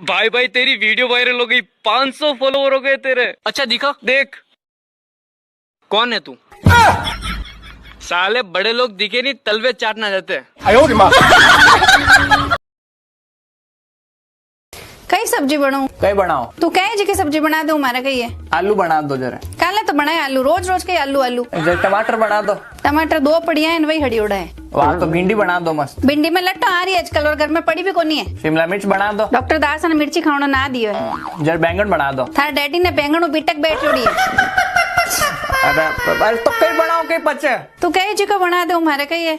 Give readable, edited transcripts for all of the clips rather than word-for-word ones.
भाई भाई तेरी वीडियो वायरल हो गई, 500 फॉलोवर हो गए तेरे। अच्छा दिखा। देख। कौन है तू? साले बड़े लोग दिखे नहीं तलवे चाटना जाते। कई सब्जी बनाऊं? कई बनाओ। तू कहे जी की सब्जी बना दो हमारा कही है। आलू बना दो जरा। काले तो बनाए आलू, रोज रोज के आलू आलू। जरा टमाटर बना दो। टमाटर दो पड़िया है वही हड़ी उड़ा है। वहाँ तो भिंडी बना दो मस्त। भिंडी में लट्टा आ रही है आजकल और घर में पड़ी भी कोनी है। शिमला मिर्च बना दो। डॉक्टर दास ने मिर्ची खाना ना दियो है। जरा बैंगन बना दो। थारे डैडी ने बैंगन बिटक बैठ जोड़ी है। अरे तो कई बनाओ कई पचे। तू कहे जी को बना दो हमारे कही है।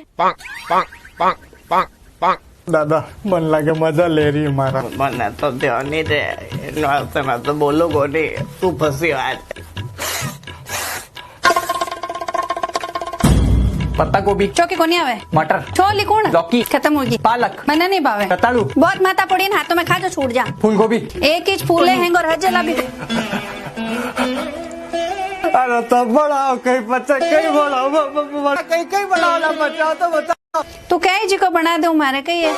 दादा मन लागे मजा ले रही है मारा। મને તો ધ્યાન નહીં દે એનો અર્થ ના તો બોલો ગોડી તું ફસી વાત। पत्ता गोभी। चौकी कोनी आवे। मटर। छोली कौन? लौकी। खत्म होगी। पालक। मना नहीं भावे। कतालू। बहुत माता पड़ी न हाथों में खा जो छूट जा। फूल गोभी। एक ही फूल है और हजला भी। अरे तो बनाओ कई पचे कई बनाओ कई कई बनाओ ना बचाओ तो बताओ। तू कहे जी को बना दो हमारे कही है।